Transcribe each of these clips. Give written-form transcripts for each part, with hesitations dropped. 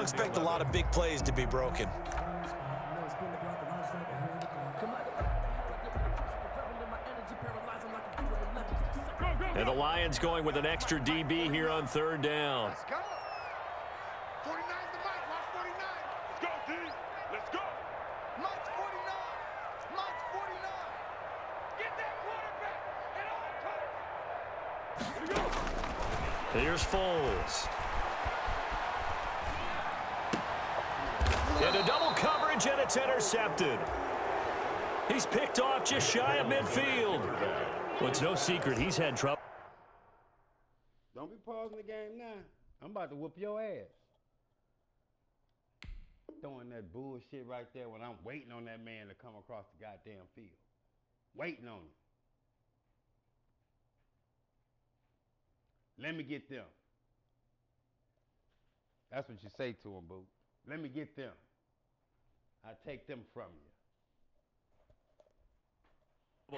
expect a lot of big plays to be broken. And the Lions going with an extra DB here on third down. Let's go. 49's the mic. Watch 49. Let's go, D. Let's go. Mike's 49. Mike's 49. Get that quarterback. Get on time. Here's Foles. Into double coverage, and it's intercepted. He's picked off just shy of midfield. Well, it's no secret he's had trouble. Don't be pausing the game now. I'm about to whoop your ass. Throwing that bullshit right there when I'm waiting on that man to come across the goddamn field. Waiting on him. Let me get them. That's what you say to him, boo. Let me get them. I take them from you.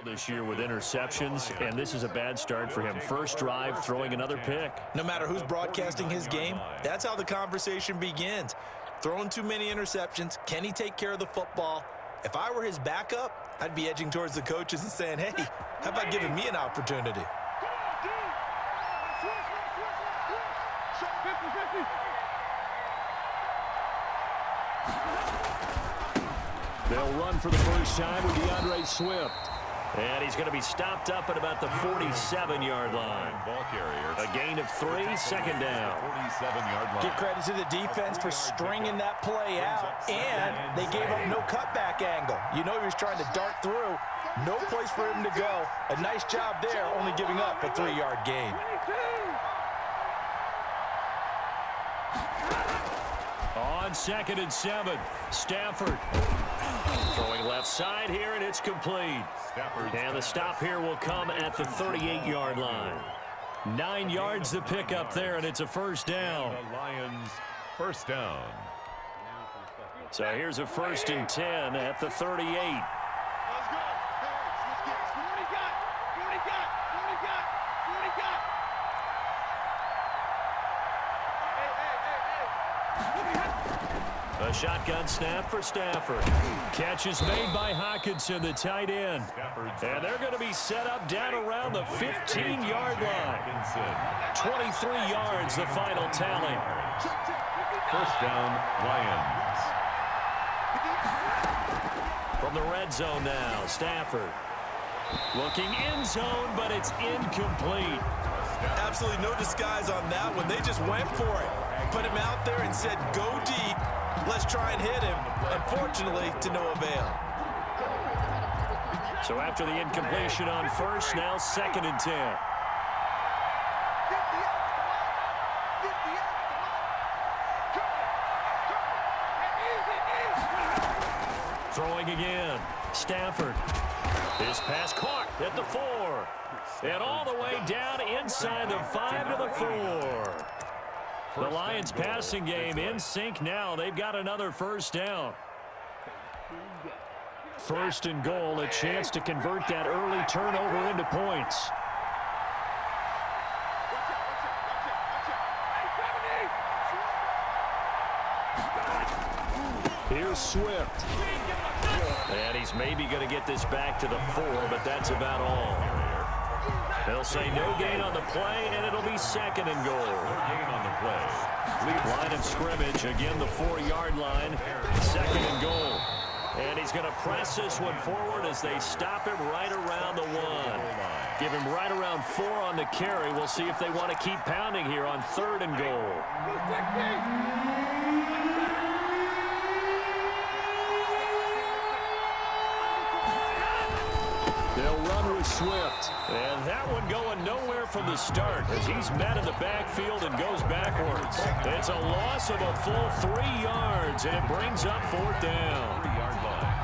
This year with interceptions, and this is a bad start for him. First drive, throwing another pick. No matter who's broadcasting his game, that's how the conversation begins. Throwing too many interceptions, can he take care of the football? If I were his backup, I'd be edging towards the coaches and saying, hey, how about giving me an opportunity? They'll run for the first time with DeAndre Swift. And he's going to be stopped up at about the 47-yard line. Ball carrier. A gain of 3, second down. 47-yard line. Give credit to the defense for stringing that play out, and they gave up no cutback angle. You know he was trying to dart through. No place for him to go. A nice job there, only giving up a 3-yard gain. On 2nd and 7, Stafford. Throwing left side here, and it's complete. And the stop here will come at the 38-yard line. 9 yards to pick up there, and it's a first down. The Lions first down. So here's a 1st and 10 at the 38. A shotgun snap for Stafford. Catch is made by Hockenson, the tight end. And they're going to be set up down around the 15-yard line. 23 yards, the final tally. First down, Lions. From the red zone now, Stafford. Looking end zone, but it's incomplete. Absolutely no disguise on that one. They just went for it. Put him out there and said, go deep. Let's try and hit him. Unfortunately, to no avail. So after the incompletion on first, now 2nd and 10. Throwing again. Stafford. His pass caught at the 4. And all the way down inside the 5 to the 4. The Lions passing game in sync now. They've got another first down. 1st and goal, a chance to convert that early turnover into points. Here's Swift. And he's maybe going to get this back to the 4, but that's about all. They'll say no gain on the play, and it'll be 2nd and goal. No gain on the play. Line of scrimmage, again the 4-yard line, 2nd and goal. And he's going to press this one forward as they stop him right around the 1. Give him right around 4 on the carry. We'll see if they want to keep pounding here on 3rd and goal. They'll run with Swift. And that one going nowhere from the start as he's met in the backfield and goes backwards. It's a loss of a full 3 yards, and it brings up 4th down. 3-yard line.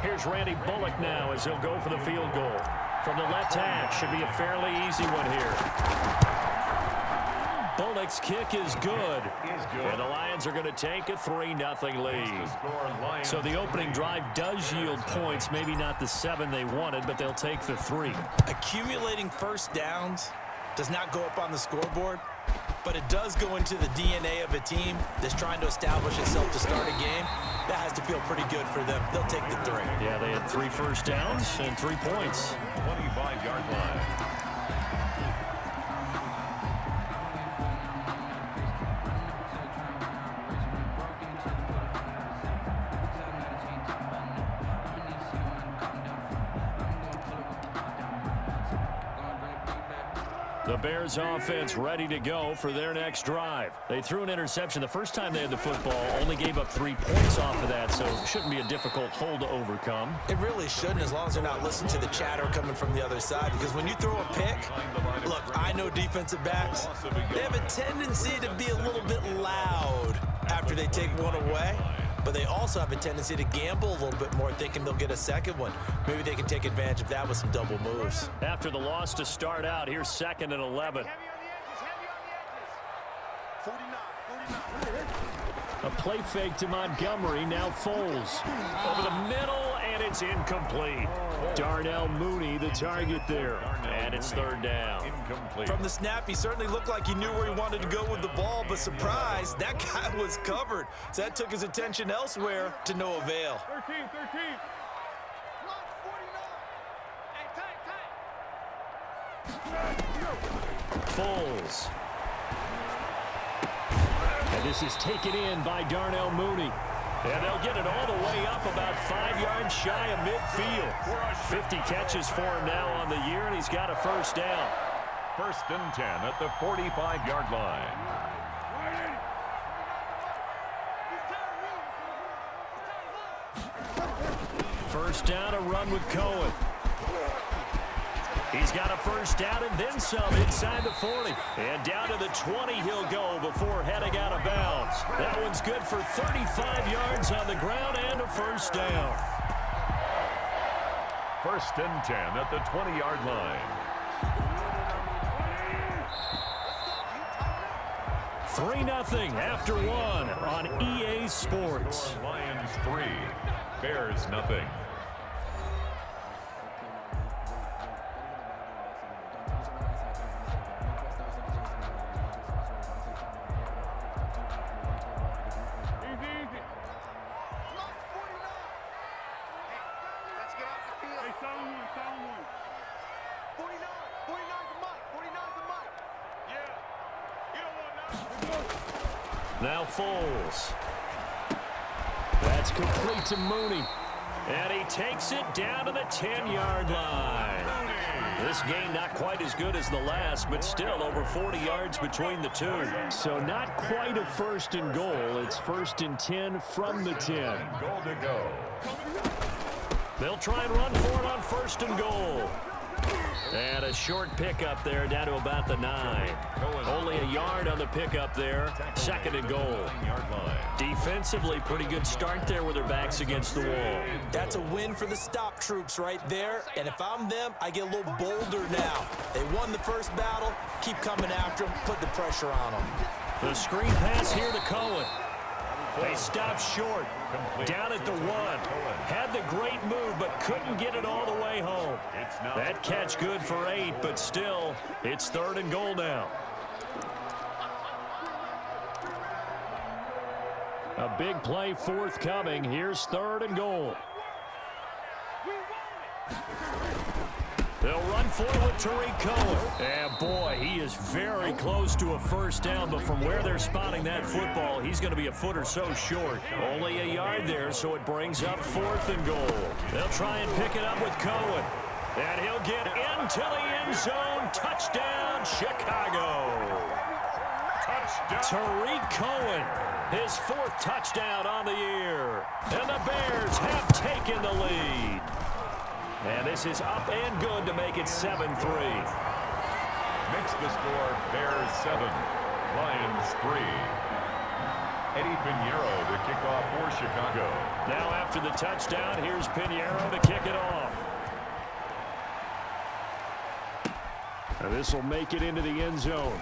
Here's Randy Bullock now as he'll go for the field goal. From the left hash, should be a fairly easy one here. Bullock Alex, kick is good. And the Lions are going to take a 3-0 lead. So the opening drive does yield points, maybe not the 7 they wanted, but they'll take the 3. Accumulating first downs does not go up on the scoreboard, but it does go into the DNA of a team that's trying to establish itself to start a game. That has to feel pretty good for them. They'll take the 3. Yeah, they had 3 first downs and 3 points. 25-yard line. The Bears offense ready to go for their next drive. They threw an interception the first time they had the football, only gave up 3 points off of that, so it shouldn't be a difficult hole to overcome. It really shouldn't, as long as they're not listening to the chatter coming from the other side, because when you throw a pick, look, I know defensive backs, they have a tendency to be a little bit loud after they take one away, but they also have a tendency to gamble a little bit more, thinking they'll get a second one. Maybe they can take advantage of that with some double moves. After the loss to start out, here's 2nd and 11. Heavy on the edges, 49. A play fake to Montgomery, now Foles. Over the middle, and it's incomplete. Darnell Mooney, the target there. And it's 3rd down. Incomplete. From the snap, he certainly looked like he knew where he wanted to go with the ball, but surprise, that guy was covered. So that took his attention elsewhere to no avail. 13. Mark 49. Hey, tight. Foles. And this is taken in by Darnell Mooney. And they'll get it all the way up about 5 yards shy of midfield. 50 catches for him now on the year, and he's got a 1st down. 1st and 10 at the 45-yard line. First down, a run with Cohen. He's got a 1st down and then some inside the 40. And down to the 20 he'll go before heading out of bounds. That one's good for 35 yards on the ground and a 1st down. 1st and 10 at the 20-yard line. 3-0 after 1 on EA Sports. Lions 3, Bears nothing. Now Foles. That's complete to Mooney. And he takes it down to the 10-yard line. This game not quite as good as the last, but still over 40 yards between the two. So not quite a 1st and goal. It's 1st and 10 from the 10. Goal to go. They'll try and run for it on 1st and goal. And a short pickup there down to about the 9. Only a yard on the pickup there. 2nd and goal. Defensively, pretty good start there with their backs against the wall. That's a win for the stop troops right there. And if I'm them, I get a little bolder now. They won the first battle. Keep coming after them. Put the pressure on them. The screen pass here to Cohen. They stopped short. Down at the 1. Had the great move, but couldn't get it all the way home. That catch good for 8, but still, it's 3rd and goal now. A big play forthcoming. Here's 3rd and goal. They'll run for it with Tariq Cohen. And boy, he is very close to a 1st down, but from where they're spotting that football, he's going to be a foot or so short. Only a yard there, so it brings up 4th and goal. They'll try and pick it up with Cohen. And he'll get into the end zone. Touchdown, Chicago. Touchdown. Tariq Cohen, his 4th touchdown on the year. And the Bears have taken the lead. And this is up and good to make it 7-3. Makes the score Bears 7, Lions 3. Eddie Pinheiro to kick off for Chicago. Now after the touchdown, here's Pinheiro to kick it off. And this will make it into the end zone.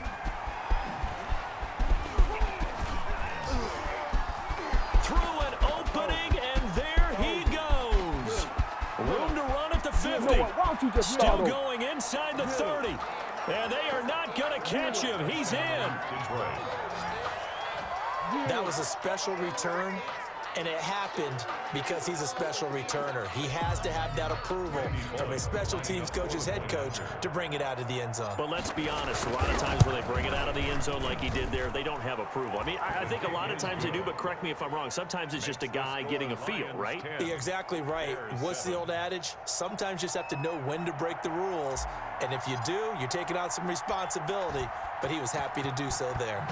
Still going inside the 30. And they are not going to catch him. He's in. That was a special return, and it happened because he's a special returner. He has to have that approval from his special teams coach's head coach to bring it out of the end zone. But let's be honest, a lot of times when they bring it out of the end zone like he did there, they don't have approval. I mean, I think a lot of times they do, but correct me if I'm wrong. Sometimes it's just a guy getting a feel, right? You're exactly right. What's the old adage? Sometimes you just have to know when to break the rules. And if you do, you're taking on some responsibility. But he was happy to do so there.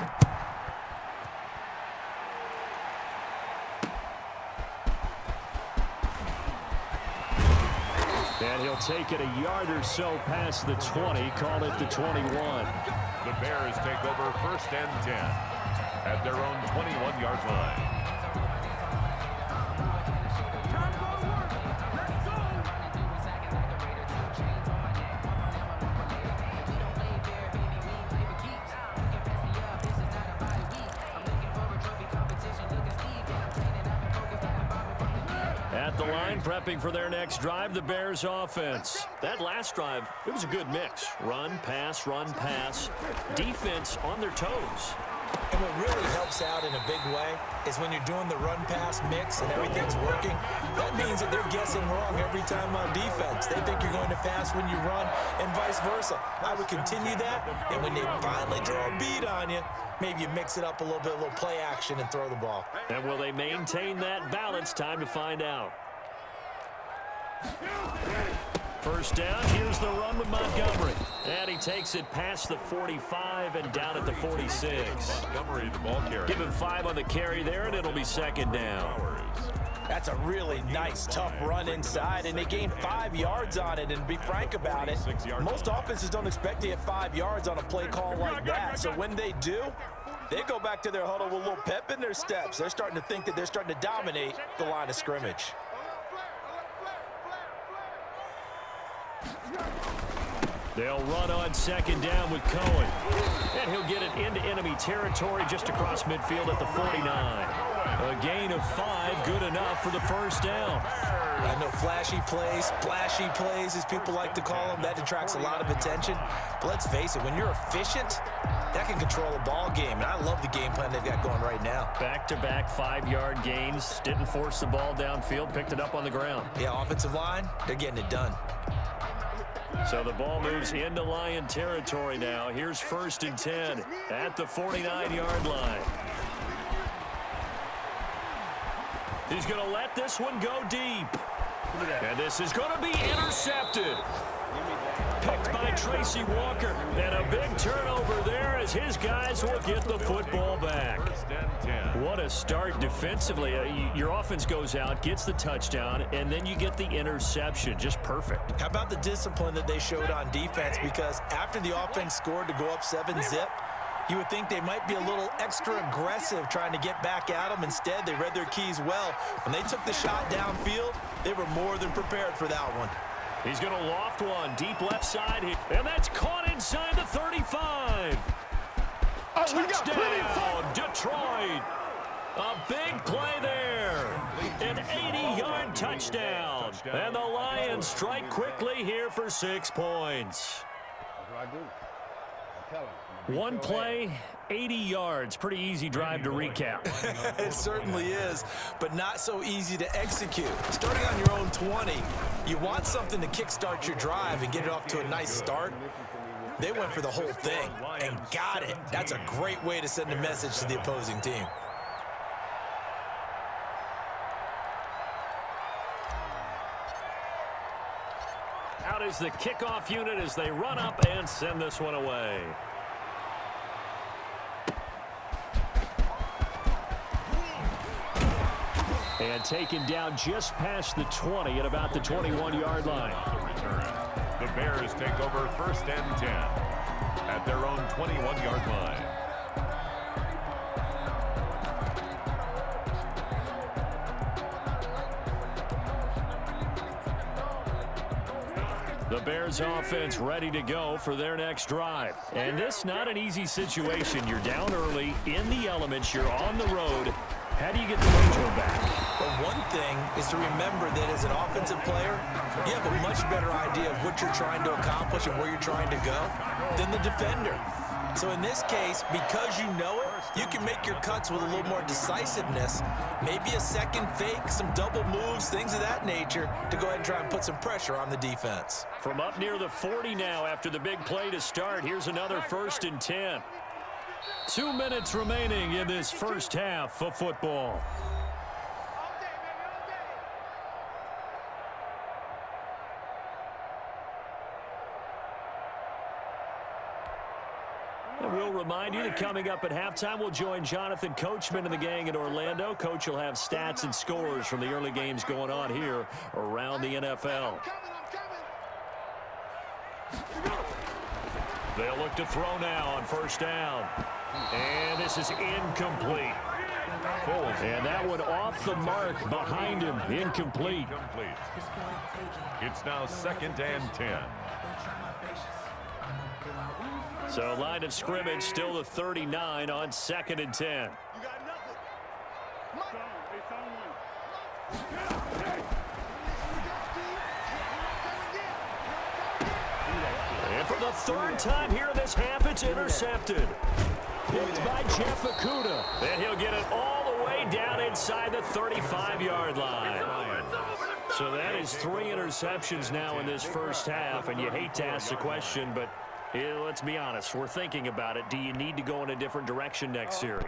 And he'll take it a yard or so past the 20, call it the 21. The Bears take over 1st and 10 at their own 21-yard line. At the line, prepping for their next drive, the Bears offense. That last drive, it was a good mix. Run, pass, defense on their toes. And what really helps out in a big way is when you're doing the run-pass mix and everything's working, that means that they're guessing wrong every time on defense. They think you're going to pass when you run and vice versa. I would continue that, and when they finally draw a beat on you, maybe you mix it up a little bit, a little play action, and throw the ball. And will they maintain that balance? Time to find out. First down, here's the run with Montgomery. And he takes it past the 45 and down at the 46. Montgomery, the ball carrier. Give him 5 on the carry there, and it'll be 2nd down. That's a really nice, tough run inside, and they gained 5 yards on it. And to be frank about it, most offenses don't expect to get 5 yards on a play call like that. So when they do, they go back to their huddle with a little pep in their steps. They're starting to think that they're starting to dominate the line of scrimmage. They'll run on 2nd down with Cohen. And he'll get it into enemy territory just across midfield at the 49. A gain of 5, good enough for the 1st down. I know flashy plays, splashy plays, as people like to call them, that attracts a lot of attention. But let's face it, when you're efficient, that can control a ball game. And I love the game plan they've got going right now. Back-to-back 5-yard gains. Didn't force the ball downfield, picked it up on the ground. Yeah, offensive line, they're getting it done. So the ball moves into Lion territory now. Here's 1st and 10 at the 49-yard line. He's going to let this one go deep. And this is going to be intercepted. Picked by Tracy Walker. And a big turnover there as his guys will get the football back. What a start defensively. Your offense goes out, gets the touchdown, and then you get the interception. Just perfect. How about the discipline that they showed on defense? Because after the offense scored to go up 7-zip, you would think they might be a little extra aggressive trying to get back at them. Instead, they read their keys well. When they took the shot downfield, they were more than prepared for that one. He's going to loft one deep left side, and that's caught inside the 35. Touchdown, Detroit. A big play there. An 80-yard touchdown. And the Lions strike quickly here for 6 points. That's what I do. I tell him. One play, 80 yards. Pretty easy drive to recap. It certainly is, but not so easy to execute. Starting on your own 20, you want something to kickstart your drive and get it off to a nice start. They went for the whole thing and got it. That's a great way to send a message to the opposing team. Out is the kickoff unit as they run up and send this one away. And taken down just past the 20 at about the 21-yard line. The Bears take over 1st and 10 at their own 21-yard line. The Bears offense ready to go for their next drive. And this not an easy situation. You're down early, in the elements, you're on the road. How do you get the mojo back? Well, one thing is to remember that as an offensive player, you have a much better idea of what you're trying to accomplish and where you're trying to go than the defender. So in this case, because you know it, you can make your cuts with a little more decisiveness, maybe a second fake, some double moves, things of that nature, to go ahead and try and put some pressure on the defense. From up near the 40 now after the big play to start, here's another 1st and 10. 2 minutes remaining in this first half of football. And we'll remind you that coming up at halftime, we'll join Jonathan Coachman and the gang in Orlando. Coach will have stats and scores from the early games going on here around the NFL. They'll look to throw now on 1st down. And this is incomplete. And that one off the mark behind him. Incomplete. It's now 2nd and 10. So line of scrimmage still the 39 on 2nd and 10. You got nothing. And for the 3rd time here in this half, it's intercepted. Picked by Jeff Okudah. And he'll get it all the way down inside the 35-yard line. So that is 3 interceptions now in this first half. And you hate to ask the question, but let's be honest. We're thinking about it. Do you need to go in a different direction next series?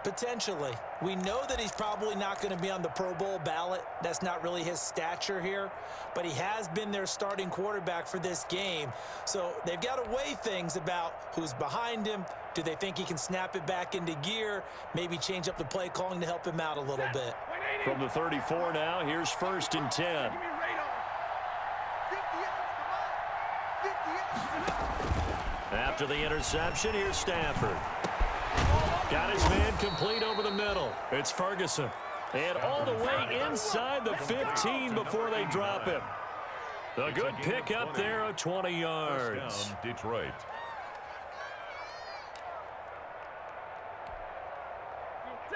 Potentially. We know that he's probably not going to be on the Pro Bowl ballot. That's not really his stature here. But he has been their starting quarterback for this game. So they've got to weigh things about who's behind him. Do they think he can snap it back into gear? Maybe change up the play calling to help him out a little bit. From the 34 now, here's 1st and 10. After the interception, here's Stafford. Got his man complete over the middle. It's Ferguson. And all the way inside the 15 before they drop him. A good pick up there of 20 yards. Detroit.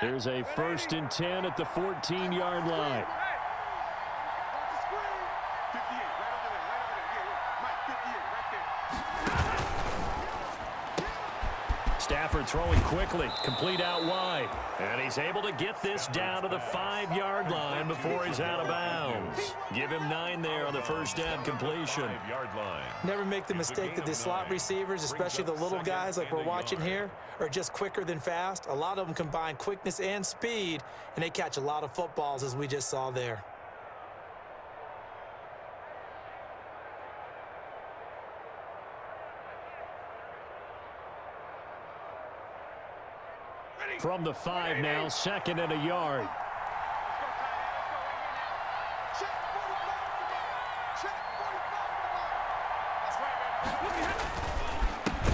There's a 1st and 10 at the 14-yard line. Stafford throwing quickly, complete out wide. And he's able to get this down to the 5-yard line before he's out of bounds. Give him 9 there on the 1st down completion. 5-yard line. Never make the mistake that the slot receivers, especially the little guys like we're watching here, are just quicker than fast. A lot of them combine quickness and speed, and they catch a lot of footballs, as we just saw there. From the 5 now, 2nd and a yard.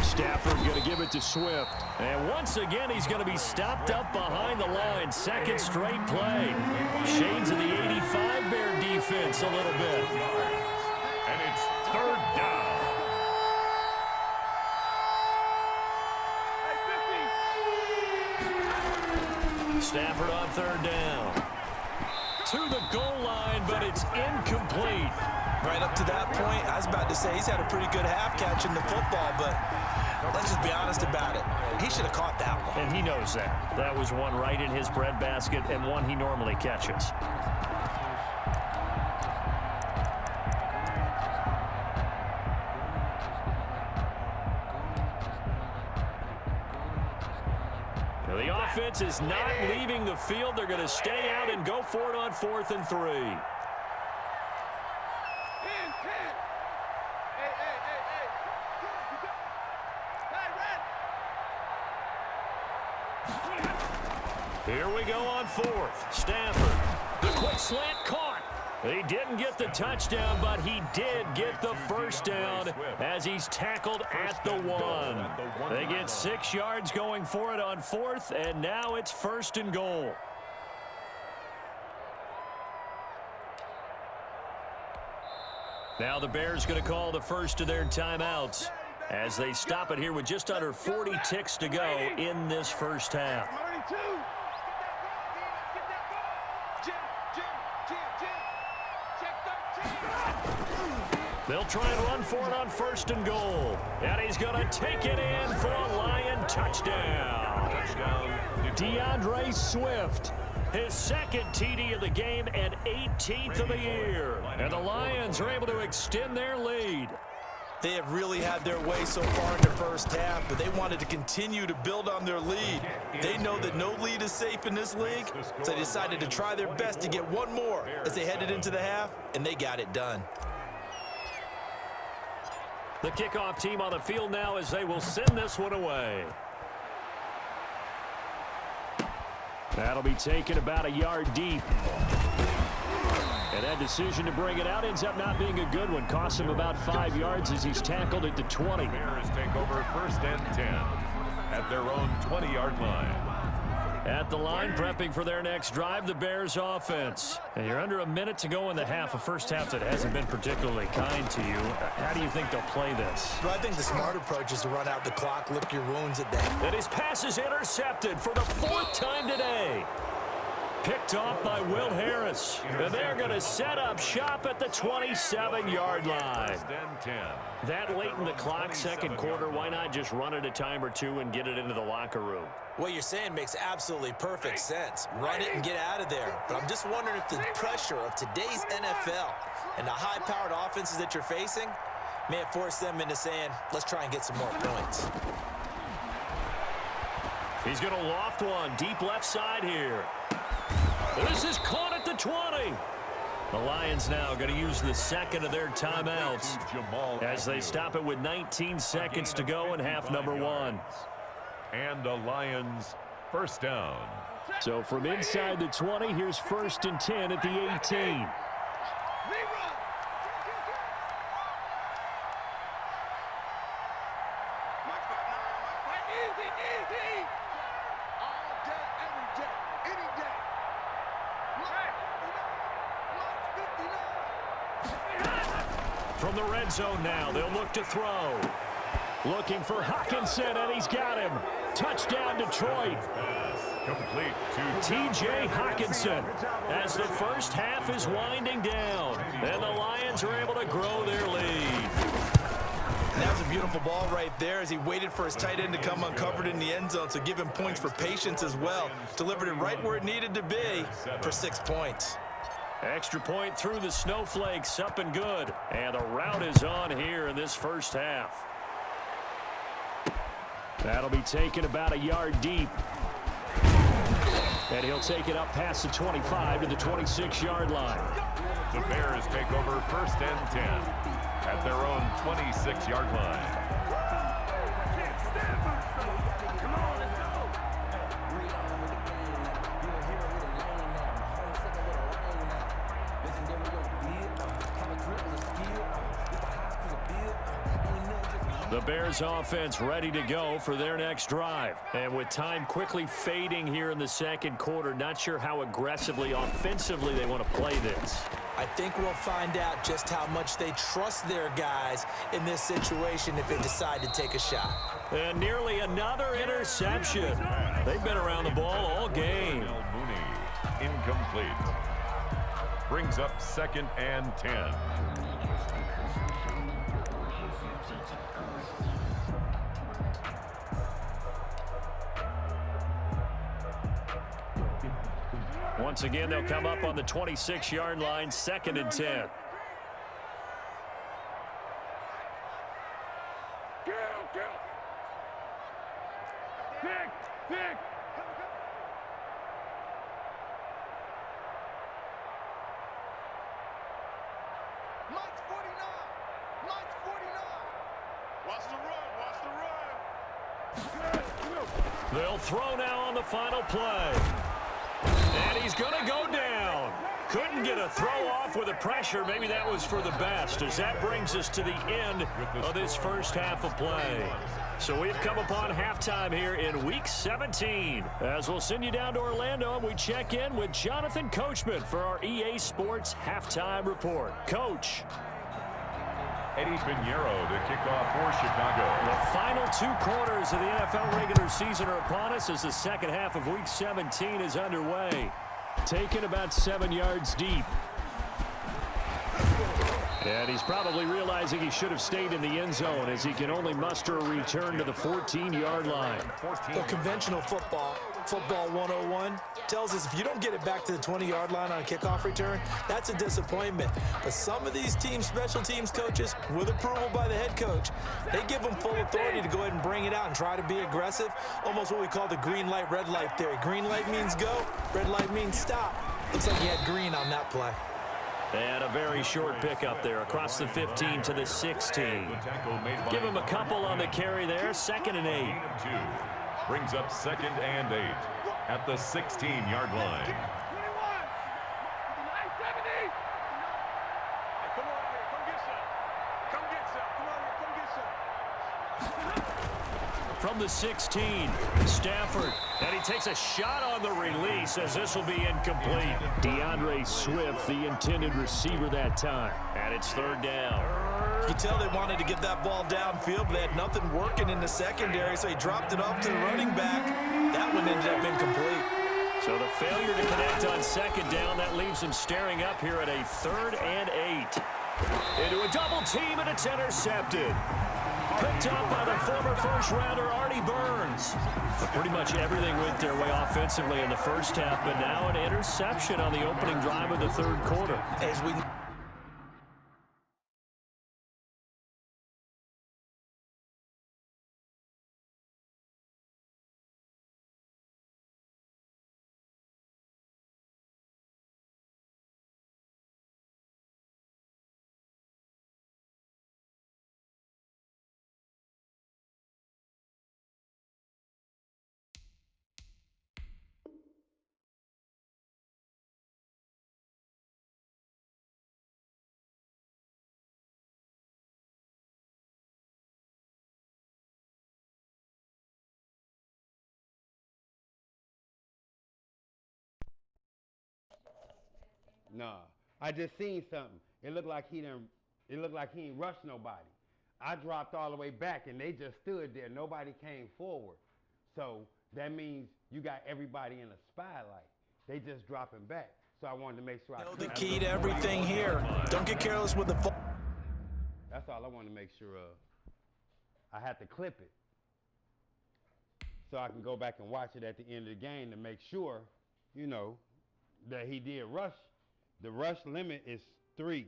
Stafford going to give it to Swift. And once again, he's going to be stopped up behind the line. 2nd straight play. Shades of the 85 Bear defense a little bit. And it's 3rd down. Stafford on 3rd down. To the goal line, but it's incomplete. Right up to that point, I was about to say he's had a pretty good half catching the football, but let's just be honest about it. He should have caught that one. And he knows that. That was one right in his breadbasket and one he normally catches. The offense is not leaving the field. They're going to stay out and go for it on 4th and 3. Here we go on 4th. Stafford. The quick slant caught. He didn't get the touchdown, but he did get the 1st down as he's tackled at the 1. They get 6 yards going for it on 4th, and now it's 1st and goal. Now the Bears going to call the first of their timeouts as they stop it here with just under 40 ticks to go in this first half. They'll try and run for it on 1st and goal. And he's going to take it in for a Lion touchdown. DeAndre Swift, his 2nd TD of the game and 18th of the year. And the Lions are able to extend their lead. They have really had their way so far in the first half, but they wanted to continue to build on their lead. They know that no lead is safe in this league, so they decided to try their best to get one more as they headed into the half, and they got it done. The kickoff team on the field now as they will send this one away. That'll be taken about a yard deep. And that decision to bring it out ends up not being a good one. Costs him about 5 yards as he's tackled at the 20. Bears take over 1st and 10 at their own 20-yard line. At the line, prepping for their next drive, the Bears offense. And you're under a minute to go in the half, a first half that hasn't been particularly kind to you. How do you think they'll play this? Well, I think the smart approach is to run out the clock, lick your wounds at that. And his pass is intercepted for the 4th time today. Picked off by Will Harris. And they're going to set up shop at the 27-yard line. That late in the clock, 2nd quarter, why not just run it a time or two and get it into the locker room? What you're saying makes absolutely perfect sense. Run it and get out of there. But I'm just wondering if the pressure of today's NFL and the high-powered offenses that you're facing may have forced them into saying, let's try and get some more points. He's going to loft one deep left side here. This is caught at the 20. The Lions now going to use the 2nd of their timeouts as they stop it with 19 seconds to go in half number 1. And the Lions 1st down. So from inside the 20, here's 1st and 10 at the 18. From the red zone now, they'll look to throw. Looking for Hockenson, and he's got him. Touchdown, Detroit. Complete to T.J. Hockenson as the first half is winding down. And the Lions are able to grow their lead. And that was a beautiful ball right there as he waited for his tight end to come uncovered in the end zone, so give him points for patience as well. Delivered it right where it needed to be for 6 points. Extra point through the snowflakes, up and good. And the route is on here in this first half. That'll be taken about a yard deep. And he'll take it up past the 25 to the 26-yard line. The Bears take over 1st and 10 at their own 26-yard line. The Bears offense ready to go for their next drive. And with time quickly fading here in the 2nd quarter, not sure how aggressively, offensively they want to play this. I think we'll find out just how much they trust their guys in this situation if they decide to take a shot. And nearly another interception. They've been around the ball all game. Mooney, incomplete. Brings up 2nd and 10. Once again, they'll come up on the 26-yard line, 2nd and 10. Mike's 49. Mike's 49. Watch the run. Watch the run. They'll throw now on the final play. And he's going to go down. Couldn't get a throw off with the pressure. Maybe that was for the best, as that brings us to the end of this first half of play. So we've come upon halftime here in Week 17. As we'll send you down to Orlando, and we check in with Jonathan Coachman for our EA Sports Halftime Report. Coach. Eddie Pinheiro to kick off for Chicago. The final 2 quarters of the NFL regular season are upon us as the second half of Week 17 is underway. Taken about 7 yards deep. And he's probably realizing he should have stayed in the end zone as he can only muster a return to the 14-yard line. Well, conventional football 101, tells us if you don't get it back to the 20-yard line on a kickoff return, that's a disappointment. But some of these teams, special teams coaches, with approval by the head coach, they give them full authority to go ahead and bring it out and try to be aggressive, almost what we call the green light, red light theory. Green light means go, red light means stop. Looks like he had green on that play. And a very short pickup there across the 15 to the 16. Give him a couple on the carry there. 2nd and 8. Brings up 2nd and 8 at the 16-yard line. From the 16, Stafford, and he takes a shot on the release as this will be incomplete. DeAndre Swift, the intended receiver that time, and it's 3rd down. You can tell they wanted to get that ball downfield, but they had nothing working in the secondary, so he dropped it off to the running back. That one ended up incomplete. So the failure to connect on 2nd down, that leaves him staring up here at a 3rd and 8. Into a double team, and it's intercepted. Picked up by the former first-rounder Artie Burns. But pretty much everything went their way offensively in the first half, but now an interception on the opening drive of the 3rd quarter. As we Nah, I just seen something. It looked like he ain't rushed nobody. I dropped all the way back, and they just stood there. Nobody came forward. So that means you got everybody in a spotlight. They just dropping back. So I wanted to make sure I know the key to everything here. Don't get careless with the ball. That's all I wanted to make sure of. I had to clip it so I can go back and watch it at the end of the game to make sure, you know, that he did rush. The rush limit is 3.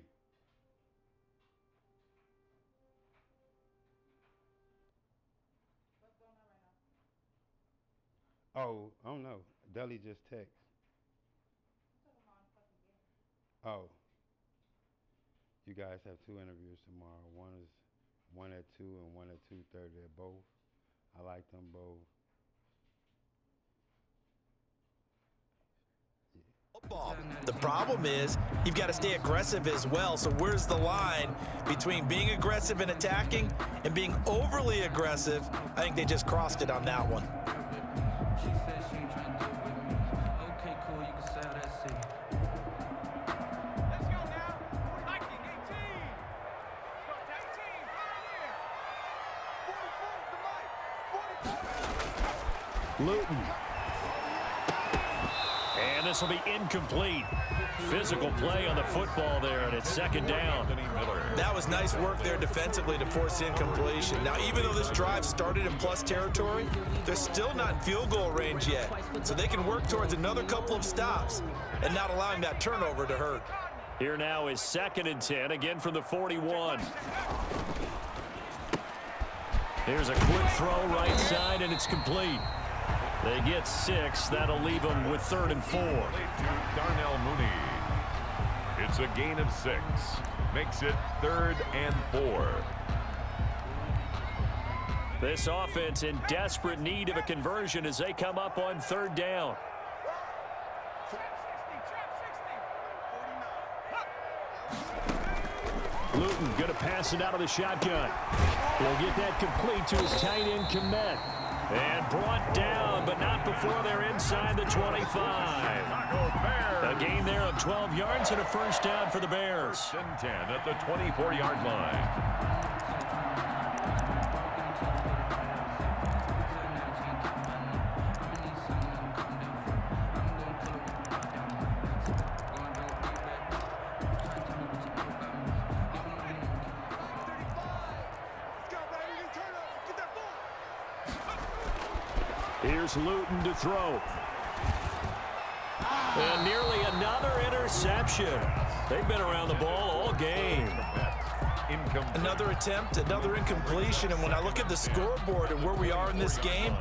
Oh, I don't know. Deli just text. Oh. You guys have 2 interviews tomorrow. One at 2 and one at 2:30. They're both. I like them both. Football. The problem is you've got to stay aggressive as well. So where's the line between being aggressive and attacking and being overly aggressive? I think they just crossed it on that one. She said she ain't trying to do it with me. Okay, cool, you can sell that city. Let's go now. Viking 18. Go, 18. Pioneer. 44 the mic. 44. Luton. And this will be incomplete. Physical play on the football there, and it's 2nd down. That was nice work there defensively to force incompletion. Now, even though this drive started in plus territory, they're still not in field goal range yet. So they can work towards another couple of stops and not allowing that turnover to hurt. Here now is 2nd and 10, again from the 41. Here's a quick throw right side, and it's complete. They get 6. That'll leave them with 3rd and 4. Darnell Mooney. It's a gain of 6. Makes it 3rd and 4. This offense in desperate need of a conversion as they come up on 3rd down. Luton going to pass it out of the shotgun. He'll get that complete to his tight end, Komet. And brought down, but not before they're inside the 25. A gain there of 12 yards and a 1st down for the Bears. 1st and 10 at the 24-yard line. Here's Luton to throw. And nearly another interception. They've been around the ball all game. Another attempt, another incompletion, and when I look at the scoreboard and where we are in this game,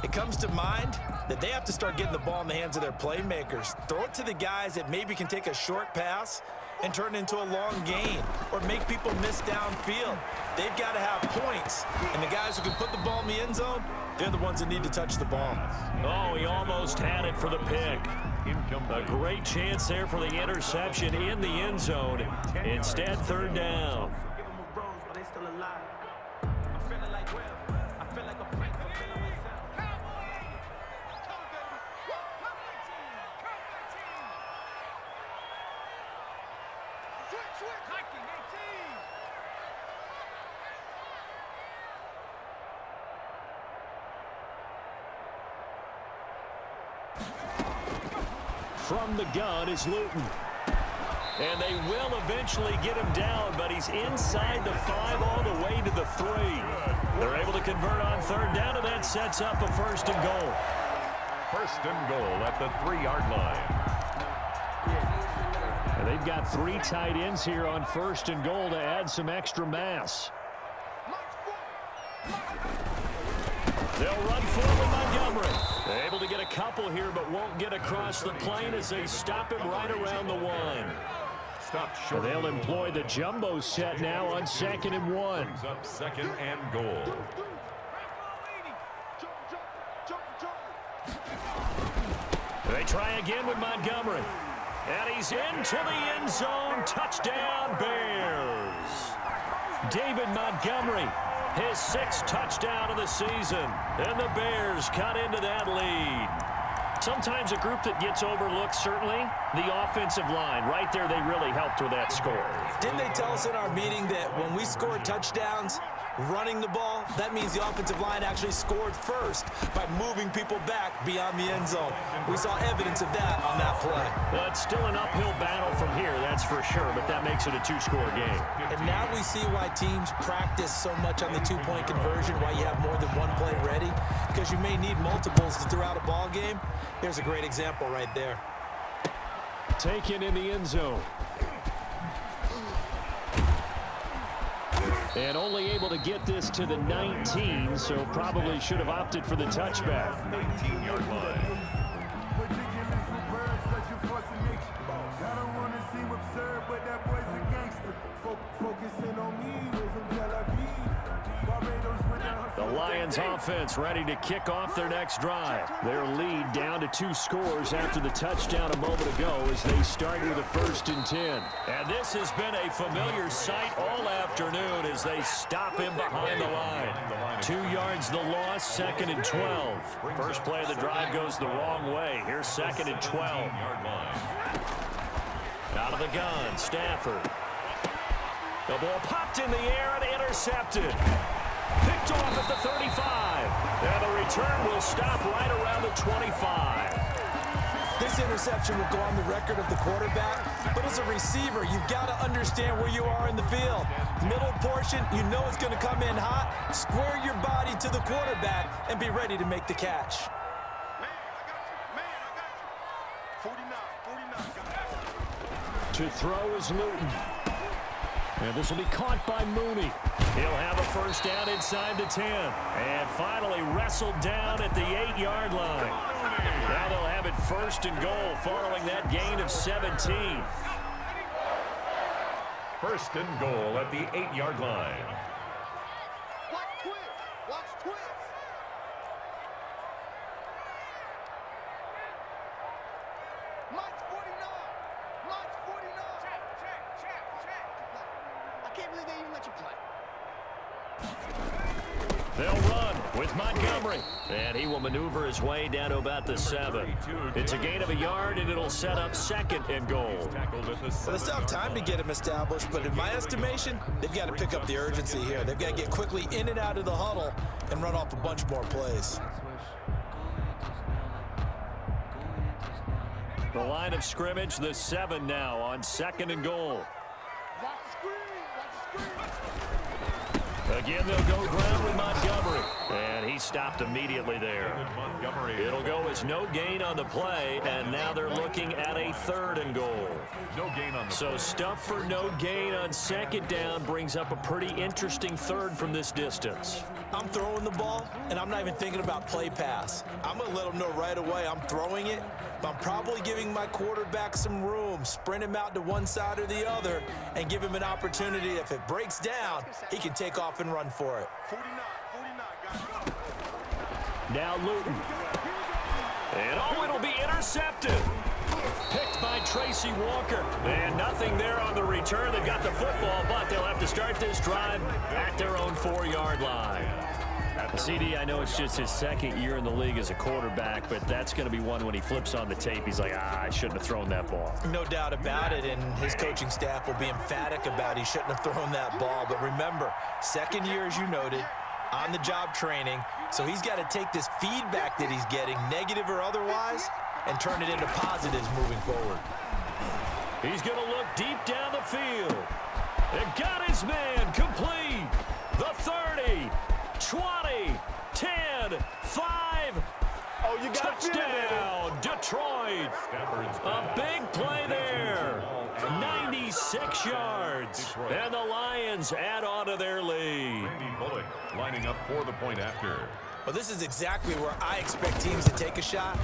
it comes to mind that they have to start getting the ball in the hands of their playmakers. Throw it to the guys that maybe can take a short pass and turn it into a long gain or make people miss downfield. They've got to have points, and the guys who can put the ball in the end zone, they're the ones that need to touch the ball. Oh, he almost had it for the pick. A great chance there for the interception in the end zone. Instead, third down. From the gun is Luton. And they will eventually get him down, but he's inside the 5 all the way to the 3. They're able to convert on third down, and that sets up a first and goal. First and goal at the 3-yard line. And they've got 3 tight ends here on first and goal to add some extra mass. They'll run forward Montgomery. They're able to get a couple here, but won't get across the plane as they stop him right around the 1. And they'll employ the jumbo set now on 2nd and 1. Up 2nd and goal. They try again with Montgomery. And he's into the end zone. Touchdown, Bears. David Montgomery, his 6th touchdown of the season. And the Bears cut into that lead. Sometimes a group that gets overlooked, certainly, the offensive line. Right there, they really helped with that score. Didn't they tell us in our meeting that when we score touchdowns running the ball, that means the offensive line actually scored first by moving people back beyond the end zone? We saw evidence of that on that play. Well, it's still an uphill battle from here, that's for sure, but that makes it a 2-score game. And now we see why teams practice so much on the 2-point conversion, why you have more than one play ready, because you may need multiples throughout a ball game. There's a great example right there. Taken in the end zone. And only able to get this to the 19, so probably should have opted for the touchback. 19-yard line. The Lions offense ready to kick off their next drive. Their lead down to 2 scores after the touchdown a moment ago as they start with a 1st and 10. And this has been a familiar sight all afternoon as they stop him behind the line. 2 yards the loss, 2nd and 12. First play of the drive goes the wrong way. Here's 2nd and 12. Out of the gun, Stafford. The ball popped in the air and intercepted. Picked off at the 35. And the return will stop right around the 25. This interception will go on the record of the quarterback, but as a receiver, you've got to understand where you are in the field. Middle portion, you know it's going to come in hot. Square your body to the quarterback and be ready to make the catch. To throw is Luton. And this will be caught by Mooney. He'll have a first down inside the 10. And finally wrestled down at the 8-yard line. Now they'll have it 1st and goal following that gain of 17. 1st and goal at the 8-yard line. Watch twist. Watch twist. Mike's 49. Mike's 49. Check. I can't believe they even let you play. They'll run with Montgomery. And he will maneuver his way down to about the 7. It's a gain of a yard, and it'll set up 2nd and goal. Well, they still have time to get him established, but in my estimation, they've got to pick up the urgency here. They've got to get quickly in and out of the huddle and run off a bunch more plays. The line of scrimmage, the 7 now on 2nd and goal. Again, they'll go ground with Montgomery. And he stopped immediately there. Montgomery. It'll go as no gain on the play, and now they're looking at a 3rd and goal. No gain on the So play. stuff for no gain on 2nd down brings up a pretty interesting 3rd from this distance. I'm throwing the ball, and I'm not even thinking about play pass. I'm going to let them know right away I'm throwing it, but I'm probably giving my quarterback some room, sprint him out to one side or the other, and give him an opportunity. If it breaks down, he can take off and run for it. 49, got it. Now Luton. And oh, it'll be intercepted. Picked by Tracy Walker. And nothing there on the return. They've got the football, but they'll have to start this drive at their own 4-yard line. CD, I know it's just his 2nd year in the league as a quarterback, but that's going to be one when he flips on the tape. He's like, I shouldn't have thrown that ball. No doubt about it, and his coaching staff will be emphatic about he shouldn't have thrown that ball. But remember, 2nd year, as you noted, on-the-job training, so he's got to take this feedback that he's getting, negative or otherwise, and turn it into positives moving forward. He's going to look deep down the field. And got his man complete. The 30, 20, 10, 5. Oh, you got Touchdown, Detroit. A big play there. 96 yards. And the Lions add on to their lead. Randy Bullock lining up for the point after. Well, this is exactly where I expect teams to take a shot.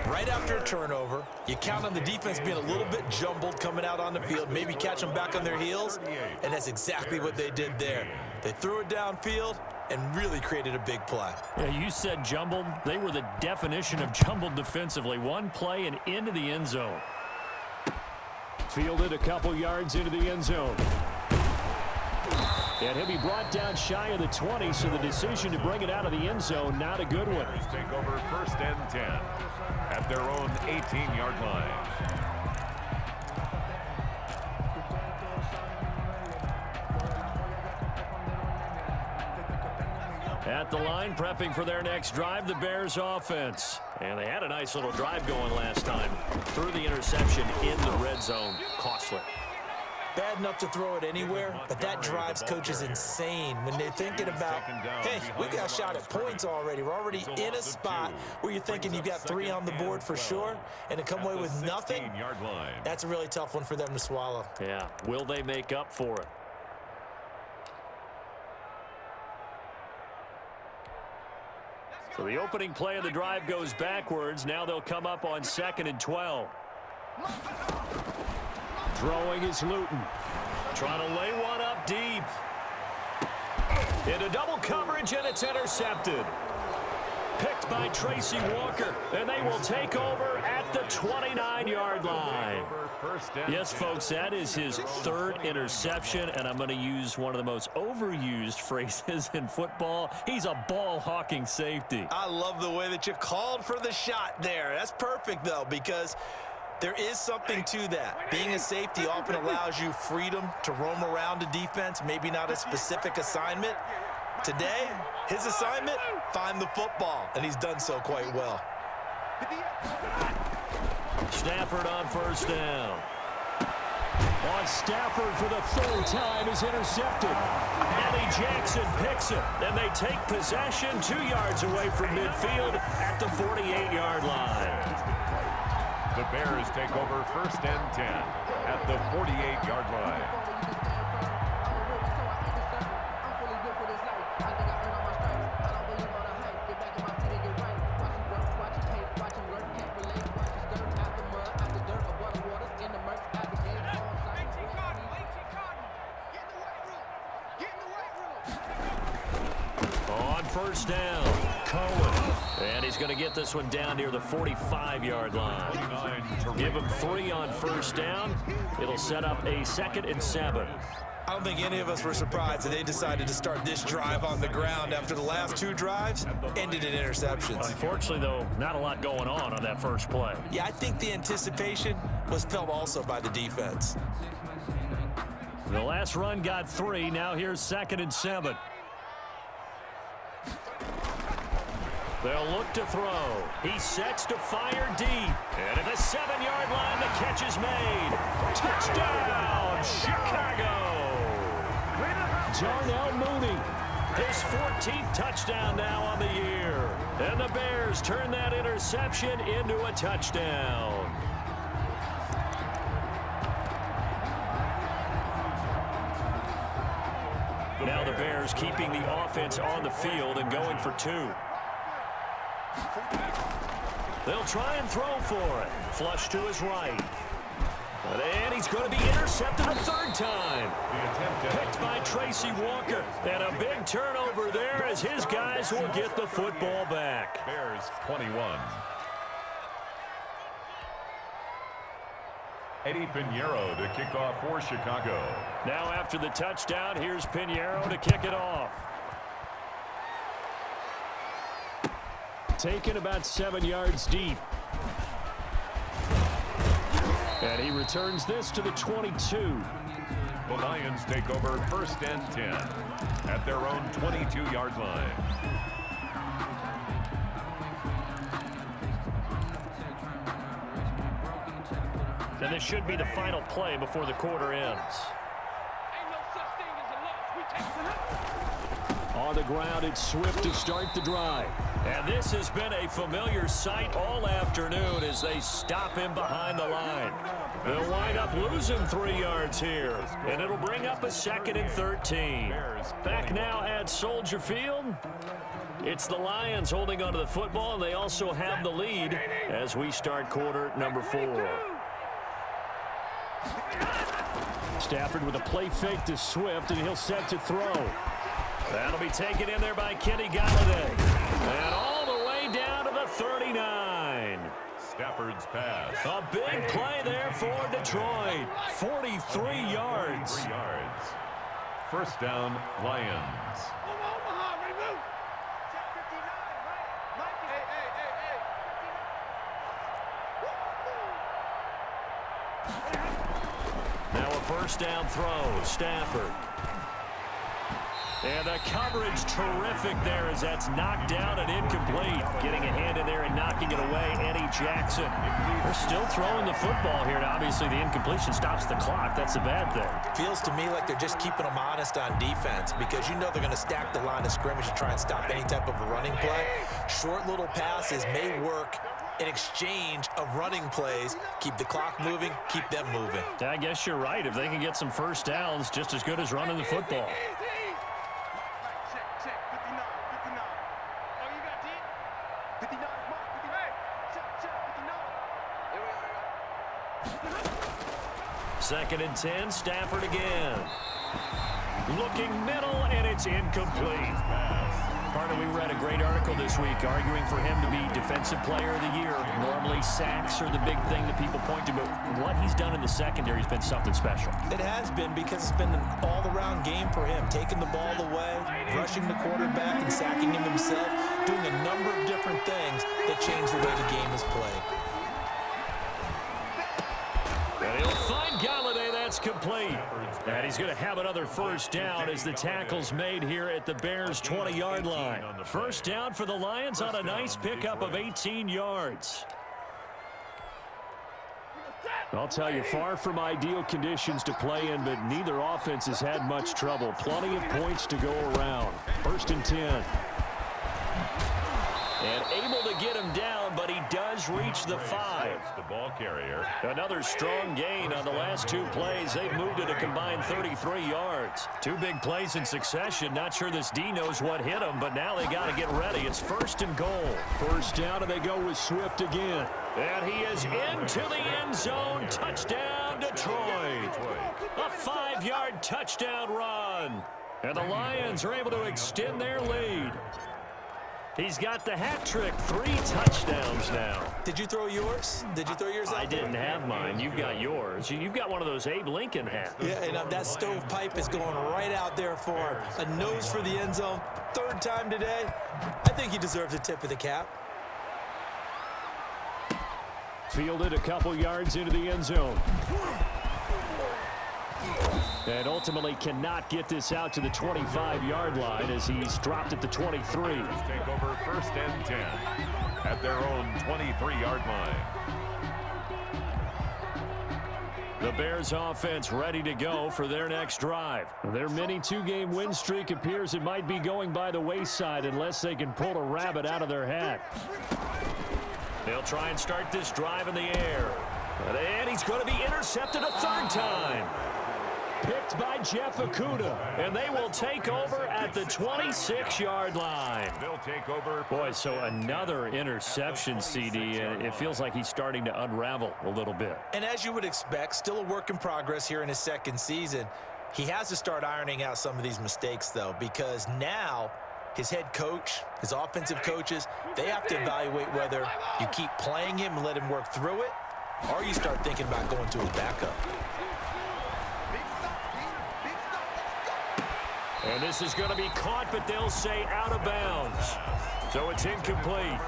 Right after a turnover, you count on the defense being a little bit jumbled coming out on the field, maybe catch them back on their heels, and that's exactly what they did there. They threw it downfield and really created a big play. Yeah, you said jumbled. They were the definition of jumbled defensively. One play and into the end zone. Fielded a couple yards into the end zone. And he'll be brought down shy of the 20, so the decision to bring it out of the end zone, not a good one. Take over 1st and 10 at their own 18-yard line. At the line, prepping for their next drive, the Bears offense. And they had a nice little drive going last time. Threw the interception in the red zone. Costly. Bad enough to throw it anywhere, but that drives coaches insane when they're thinking about, hey, we got a shot at points already. We're already in a spot where you're thinking you got 3 on the board for sure, and to come away with nothing, that's a really tough one for them to swallow. Yeah, will they make up for it? So the opening play of the drive goes backwards. Now they'll come up on 2nd and 12. Throwing is Luton. Trying to lay one up deep. Into double coverage, and it's intercepted. Picked by Tracy Walker, and they will take over at the 29-yard line. Yes, folks, that is his 3rd interception, and I'm going to use one of the most overused phrases in football. He's a ball-hawking safety. I love the way that you called for the shot there. That's perfect, though, because there is something to that. Being a safety often allows you freedom to roam around a defense, maybe not a specific assignment. Today, his assignment, find the football, and he's done so quite well. Stafford on 1st down. On Stafford for the 3rd time is intercepted. Eddie Jackson picks it, and they take possession 2 yards away from midfield at the 48-yard line. The Bears take over 1st and 10 at the 48-yard line. On 1st down, Cohen. And he's going to get this one down near the 45-yard line. Give him 3 on 1st down. It'll set up a 2nd and 7. I don't think any of us were surprised that they decided to start this drive on the ground after the last 2 drives ended in interceptions. Unfortunately, though, not a lot going on that first play. Yeah, I think the anticipation was felt also by the defense. The last run got 3. Now here's 2nd and 7. They'll look to throw. He sets to fire deep. And at the 7-yard line, the catch is made. Touchdown, Chicago! Darnell Mooney His 14th touchdown now on the year. And the Bears turn that interception into a touchdown. Now the Bears keeping the offense on the field and going for 2. They'll try and throw for it. Flush to his right. And he's going to be intercepted a 3rd time. Picked by Tracy Walker. And a big turnover there as his guys will get the football back. Bears 21. Eddie Pinheiro to kick off for Chicago. Now after the touchdown, here's Pinheiro to kick it off. Taken about 7 yards deep. And he returns this to the 22. The Lions take over 1st and 10 at their own 22-yard line. And this should be the final play before the quarter ends. On the ground, it's Swift to start the drive. And this has been a familiar sight all afternoon as they stop him behind the line. They'll wind up losing 3 yards here, and it'll bring up a 2nd and 13. Back now at Soldier Field. It's the Lions holding onto the football, and they also have the lead as we start quarter number 4. Stafford with a play fake to Swift, and he'll set to throw. That'll be taken in there by Kenny Galladay. And all the way down to the 39. Stafford's pass. A big play there for Detroit. 43 yards. 3 yards. 1st down, Lions. Now a 1st down throw. Stafford. And the coverage terrific there as that's knocked down and incomplete. Getting a hand in there and knocking it away, Eddie Jackson. They're still throwing the football here, and obviously the incompletion stops the clock. That's a bad thing. Feels to me like they're just keeping them honest on defense because you know they're going to stack the line of scrimmage to try and stop any type of a running play. Short little passes may work in exchange of running plays. Keep the clock moving, keep them moving. I guess you're right. If they can get some 1st downs, just as good as running the football. Second and 10, Stafford again. Looking middle, and it's incomplete. Partner, we read a great article this week arguing for him to be Defensive Player of the Year. Normally, sacks are the big thing that people point to, but what he's done in the secondary has been something special. It has been because it's been an all-around game for him. Taking the ball away, rushing the quarterback, and sacking him himself, doing a number of different things that change the way the game is played. And he'll find Galladay. That's complete. And he's going to have another 1st down as the tackle's made here at the Bears' 20-yard line. 1st down for the Lions on a nice pickup of 18 yards. I'll tell you, far from ideal conditions to play in, but neither offense has had much trouble. Plenty of points to go around. 1st and 10. And able to get him down, but he does reach the 5. The ball carrier. Another strong gain on the last 2 plays. They've moved it a combined 33 yards. 2 big plays in succession. Not sure this D knows what hit him, but now they got to get ready. It's 1st and goal. 1st down, and they go with Swift again. And he is into the end zone. Touchdown, Detroit. A 5-yard touchdown run. And the Lions are able to extend their lead. He's got the hat trick, 3 touchdowns now. Did you throw yours? Did you throw yours out I didn't have mine. You've got yours. You've got one of those Abe Lincoln hats. Yeah, and that stovepipe is going right out there for him. A nose for the end zone. 3rd time today. I think he deserves a tip of the cap. Fielded a couple yards into the end zone. And ultimately cannot get this out to the 25-yard line as he's dropped at the 23. Take over 1st and 10 at their own 23-yard line. The Bears offense ready to go for their next drive. Their mini two-game win streak appears it might be going by the wayside unless they can pull a rabbit out of their hat. They'll try and start this drive in the air. And he's going to be intercepted a third time. Picked by Jeff Okudah, and they will take over at the 26-yard line. They'll take over. Boy, so another interception, CD, and it feels like he's starting to unravel a little bit. And as you would expect, still a work in progress here in his second season. He has to start ironing out some of these mistakes, though, because now his head coach, his offensive coaches, they have to evaluate whether you keep playing him and let him work through it, or you start thinking about going to his backup. And this is going to be caught, but they'll say out of bounds. So it's incomplete.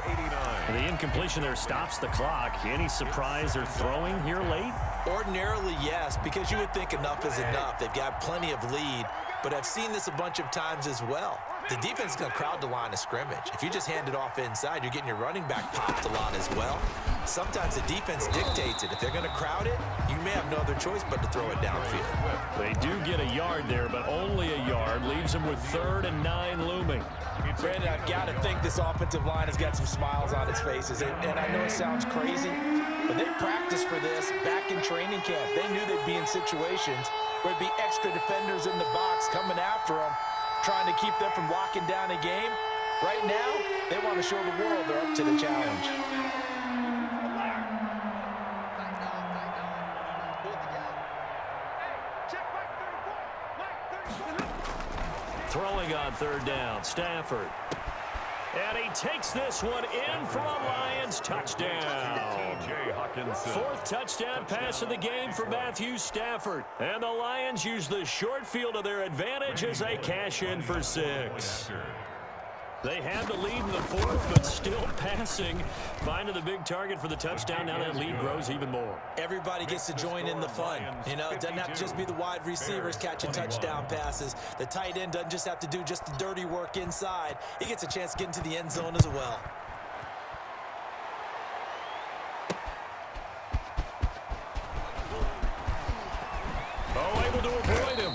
The incompletion there stops the clock. Any surprise they're throwing here late? Ordinarily, yes, because you would think enough is enough. They've got plenty of lead, but I've seen this a bunch of times as well. The defense is going to crowd the line of scrimmage. If you just hand it off inside, you're getting your running back popped a lot as well. Sometimes the defense dictates it. If they're going to crowd it, you may have no other choice but to throw it downfield. They do get a yard there, but only a yard. Leaves them with 3rd and 9 looming. Brandon, I've got to think this offensive line has got some smiles on its faces. And I know it sounds crazy, but they practiced for this back in training camp. They knew they'd be in situations where there'd be extra defenders in the box coming after them, trying to keep them from locking down a game. Right now, they want to show the world they're up to the challenge. Throwing on 3rd down, Stafford. And he takes this one in for a Lions touchdown. 4th touchdown pass of the game for Matthew Stafford. And the Lions use the short field to their advantage as they cash in for 6. They had the lead in the 4th, but still passing. Finding the big target for the touchdown. Now that lead grows even more. Everybody gets to join in the fun. You know, it doesn't have to just be the wide receivers catching touchdown passes. The tight end doesn't just have to do just the dirty work inside. He gets a chance to get into the end zone as well. Oh, able to avoid him.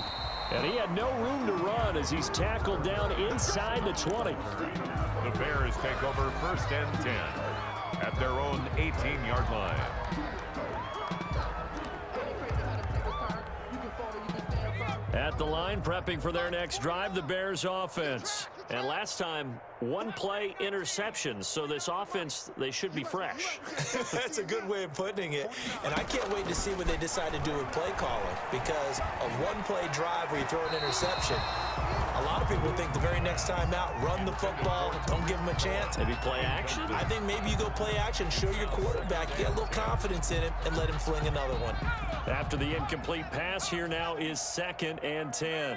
And he had no room to run as he's tackled down inside the 20. The Bears take over 1st and 10 at their own 18-yard line. At the line, prepping for their next drive, the Bears offense. And last time, 1-play interceptions. So this offense, they should be fresh. That's a good way of putting it. And I can't wait to see what they decide to do with play calling, because a 1-play drive where you throw an interception, a lot of people think the very next time out, run the football, don't give them a chance. Maybe play action? I think maybe you go play action, show your quarterback, get a little confidence in him, and let him fling another one. After the incomplete pass, here now is 2nd and 10.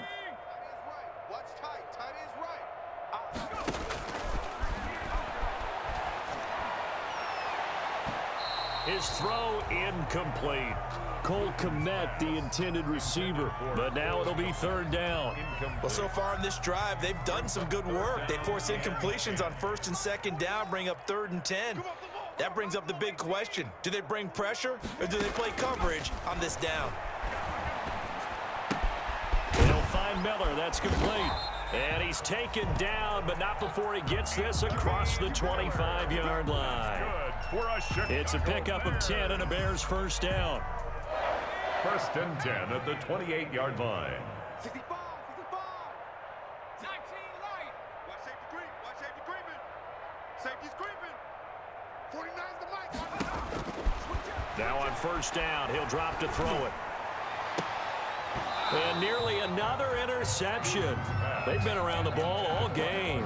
His throw incomplete. Cole Kmet, the intended receiver. But now it'll be 3rd down. Well, so far in this drive, they've done some good work. They force incompletions on 1st and 2nd down, bring up 3rd and 10. That brings up the big question. Do they bring pressure, or do they play coverage on this down? They'll find Miller. That's complete. And he's taken down, but not before he gets this across the 25-yard line. It's a pickup of 10 and a Bears 1st down. 1st and 10 at the 28-yard line. 65, 65. 19 light. Watch safety creep. Watch safety creeping. Safety's creeping. 49's the mic. Now on 1st down, he'll drop to throw it. And nearly another interception. They've been around the ball all game.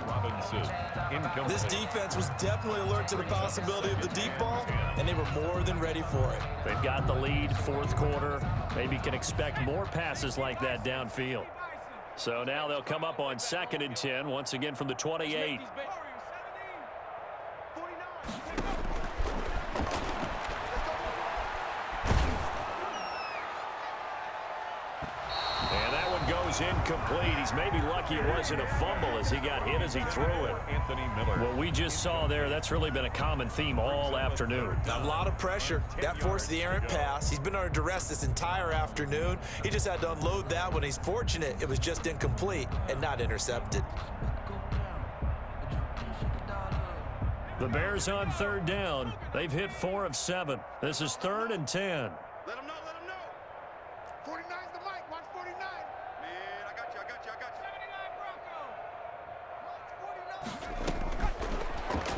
This defense was definitely alert to the possibility of the deep ball, and they were more than ready for it. They've got the lead, 4th quarter. Maybe can expect more passes like that downfield. So now they'll come up on 2nd and 10, once again from the 28. goes incomplete. He's maybe lucky it wasn't a fumble as he got hit as he threw it. Anthony Miller. What we just saw there, that's really been a common theme all afternoon. A lot of pressure. That forced the errant pass. He's been under duress this entire afternoon. He just had to unload that one. He's fortunate it was just incomplete and not intercepted. The Bears on third down. They've hit 4 of 7. This is 3rd and 10. Let him know, let him know. 49's the mic, watch 49. Man, I got you. 79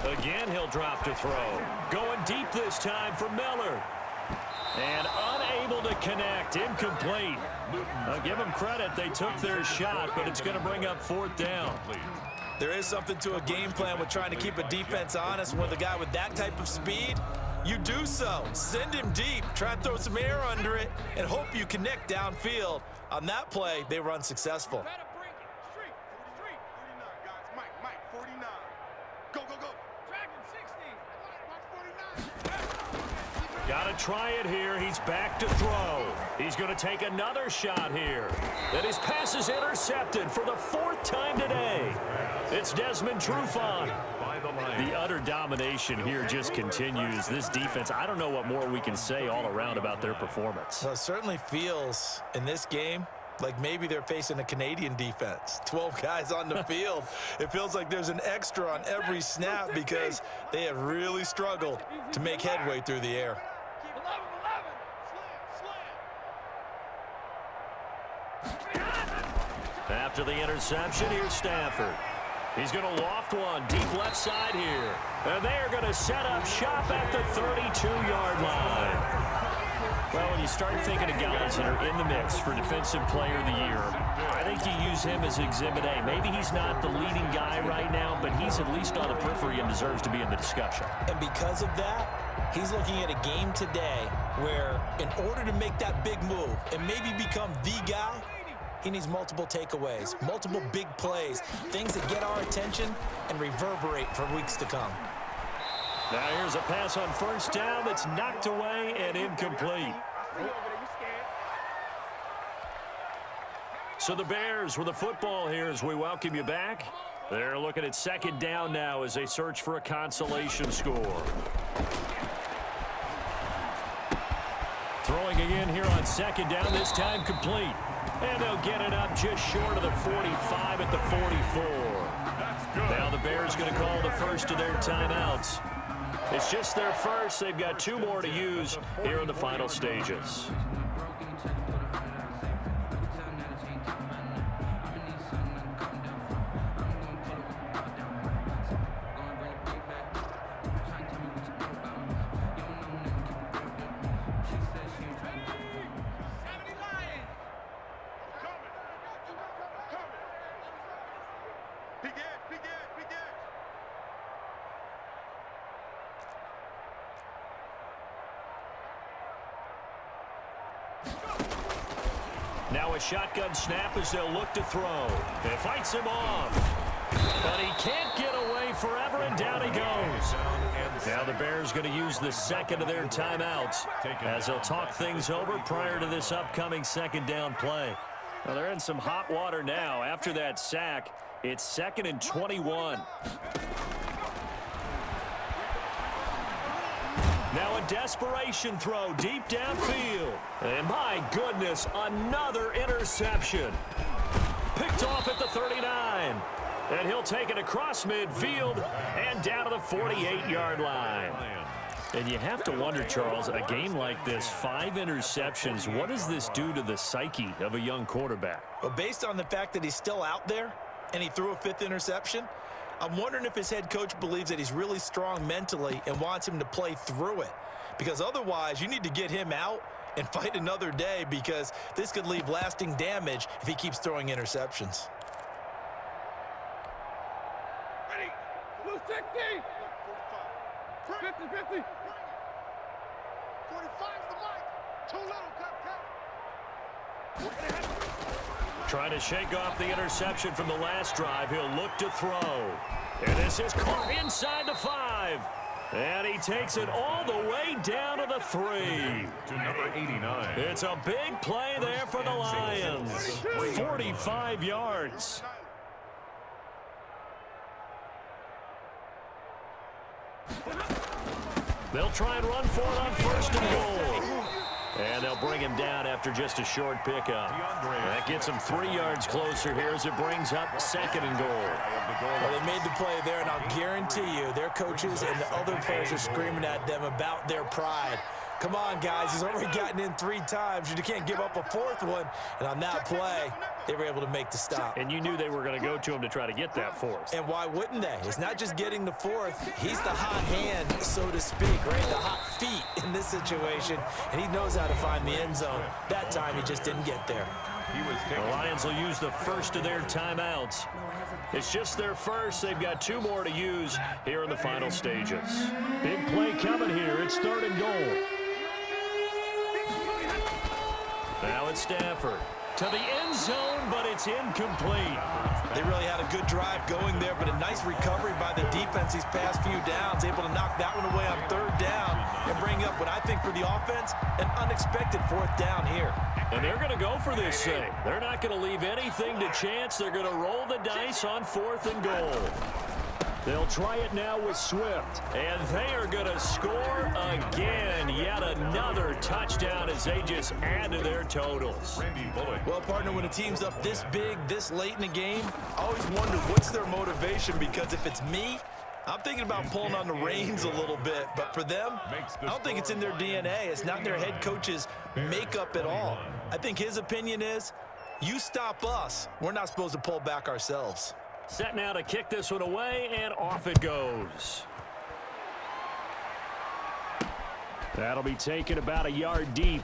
Bronco. Again, he'll drop to throw. Going deep this time for Miller. And unable to connect. Incomplete. I'll give them credit. They took their shot, but it's going to bring up 4th down. There is something to a game plan with trying to keep a defense honest. With a guy with that type of speed, you do so. Send him deep, try and throw some air under it, and hope you connect downfield. On that play, they were unsuccessful. Street, 49, guys. Mike, 49. Go. Dragon 60. Watch 49. Got to try it here. He's back to throw. He's going to take another shot here. And his pass is intercepted for the 4th time today. It's Desmond Trufant. The utter domination here just continues. This defense, I don't know what more we can say all around about their performance. Well, it certainly feels in this game like maybe they're facing a Canadian defense. 12 guys on the field. It feels like there's an extra on every snap because they have really struggled to make headway through the air. 11. After the interception, here's Stafford. He's going to loft one deep left side here. And they are going to set up shop at the 32-yard line. Well, when you start thinking of guys that are in the mix for Defensive Player of the Year, I think you use him as Exhibit A. Maybe he's not the leading guy right now, but he's at least on the periphery and deserves to be in the discussion. And because of that, he's looking at a game today where in order to make that big move and maybe become the guy, he needs multiple takeaways, multiple big plays, things that get our attention and reverberate for weeks to come. Now here's a pass on 1st down that's knocked away and incomplete. So the Bears with the football here as we welcome you back. They're looking at 2nd down now as they search for a consolation score. Throwing again here on 2nd down, this time complete. And they'll get it up just short of the 45 at the 44. Now the Bears going to call the first of their timeouts. It's just their first. They've got 2 more to use here in the final stages. Now a shotgun snap as they'll look to throw. It fights him off. But he can't get away forever, and down he goes. Now the Bears going to use the 2nd of their timeouts as they'll talk things over prior to this upcoming 2nd down play. Well, they're in some hot water now. After that sack, it's 2nd and 21. Now a desperation throw deep downfield. And my goodness, another interception. Picked off at the 39. And he'll take it across midfield and down to the 48-yard line. And you have to wonder, Charles, a game like this, 5 interceptions, what does this do to the psyche of a young quarterback? Well, based on the fact that he's still out there and he threw a 5th interception, I'm wondering if his head coach believes that he's really strong mentally and wants him to play through it. Because otherwise, you need to get him out and fight another day because this could leave lasting damage if he keeps throwing interceptions. Ready? Blue 60. 50. 45's the mic. Too little, cut. Trying to shake off the interception from the last drive. He'll look to throw. And this is caught inside the 5. And he takes it all the way down to the 3. To number 89. It's a big play there for the Lions. 45 yards. They'll try and run for it on 1st and goal. And they'll bring him down after just a short pickup. That gets him 3 yards closer here as it brings up 2nd and goal. Well, they made the play there, and I'll guarantee you their coaches and the other players are screaming at them about their pride. Come on, guys. He's already gotten in 3 times. You can't give up a 4th one. And on that play, they were able to make the stop. And you knew they were going to go to him to try to get that 4th. And why wouldn't they? It's not just getting the 4th. He's the hot hand, so to speak, right? The hot feet in this situation. And he knows how to find the end zone. That time, he just didn't get there. The Lions will use the first of their timeouts. It's just their first. They've got 2 more to use here in the final stages. Big play coming here. It's 3rd and goal. Now it's Stafford to the end zone, but it's incomplete. They really had a good drive going there, but a nice recovery by the defense these past few downs, able to knock that one away on 3rd down and bring up what I think for the offense, an unexpected 4th down here. And they're going to go for this thing. They're not going to leave anything to chance. They're going to roll the dice on 4th and goal. They'll try it now with Swift, and they are going to score again. Yet another touchdown as they just add to their totals. Well, partner, when a team's up this big, this late in the game, I always wonder what's their motivation, because if it's me, I'm thinking about pulling on the reins a little bit. But for them, I don't think it's in their DNA. It's not in their head coach's makeup at all. I think his opinion is, you stop us, we're not supposed to pull back ourselves. Set now to kick this one away, and off it goes. That'll be taken about a yard deep.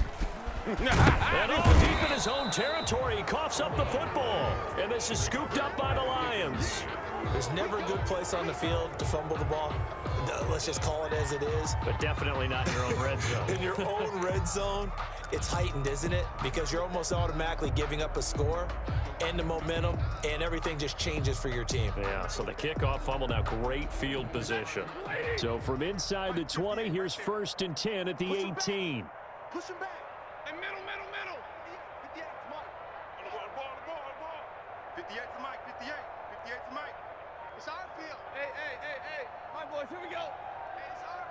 And all deep in his own territory, he coughs up the football. And this is scooped up by the Lions. There's never a good place on the field to fumble the ball. Let's just call it as it is. But definitely not in your own red zone. In your own red zone, it's heightened, isn't it? Because you're almost automatically giving up a score and the momentum, and everything just changes for your team. Yeah, so the kickoff fumble, now great field position. So from inside the 20, here's 1st and 10 at the 18. Push him back. And middle. 58 to Mike. Ball. 58 to Mike. 58 to Mike. It's our field. Hey. My boys, here we go. Hey, it's our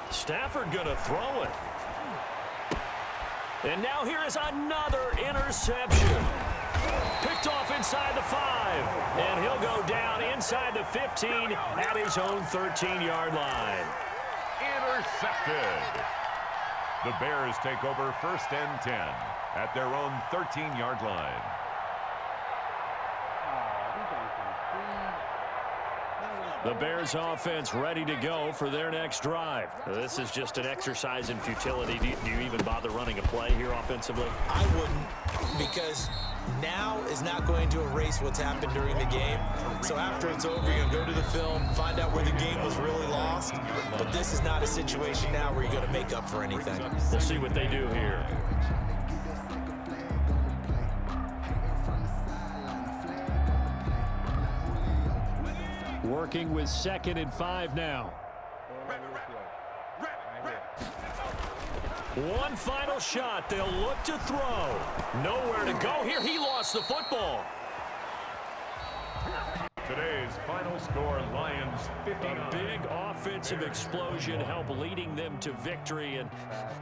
house. Stafford gonna throw it. And now here is another interception. Picked off inside the 5. And he'll go down inside the 15 at his own 13-yard line. Intercepted. The Bears take over 1st and 10 at their own 13-yard line. The Bears offense ready to go for their next drive. This is just an exercise in futility. Do you even bother running a play here offensively? I wouldn't, because now is not going to erase what's happened during the game. So after it's over, you're going to go to the film, find out where the game was really lost. But this is not a situation now where you're going to make up for anything. We'll see what they do here. Working with 2nd and 5 now. One final shot. They'll look to throw. Nowhere to go here. He lost the football. Today's final score, Lions 59. A big offensive explosion help leading them to victory. And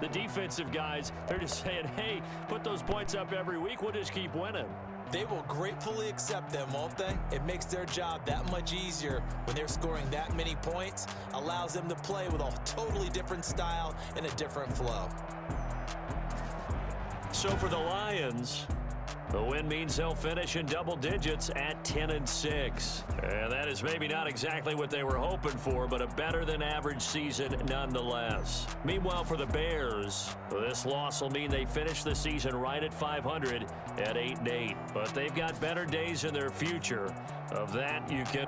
the defensive guys, they're just saying, hey, put those points up every week. We'll just keep winning. They will gratefully accept them, won't they? It makes their job that much easier when they're scoring that many points. Allows them to play with a totally different style and a different flow. So for the Lions, the win means they'll finish in double digits at 10-6. And that is maybe not exactly what they were hoping for, but a better than average season nonetheless. Meanwhile, for the Bears, this loss will mean they finish the season right at 500 at 8-8. But they've got better days in their future. Of that, you can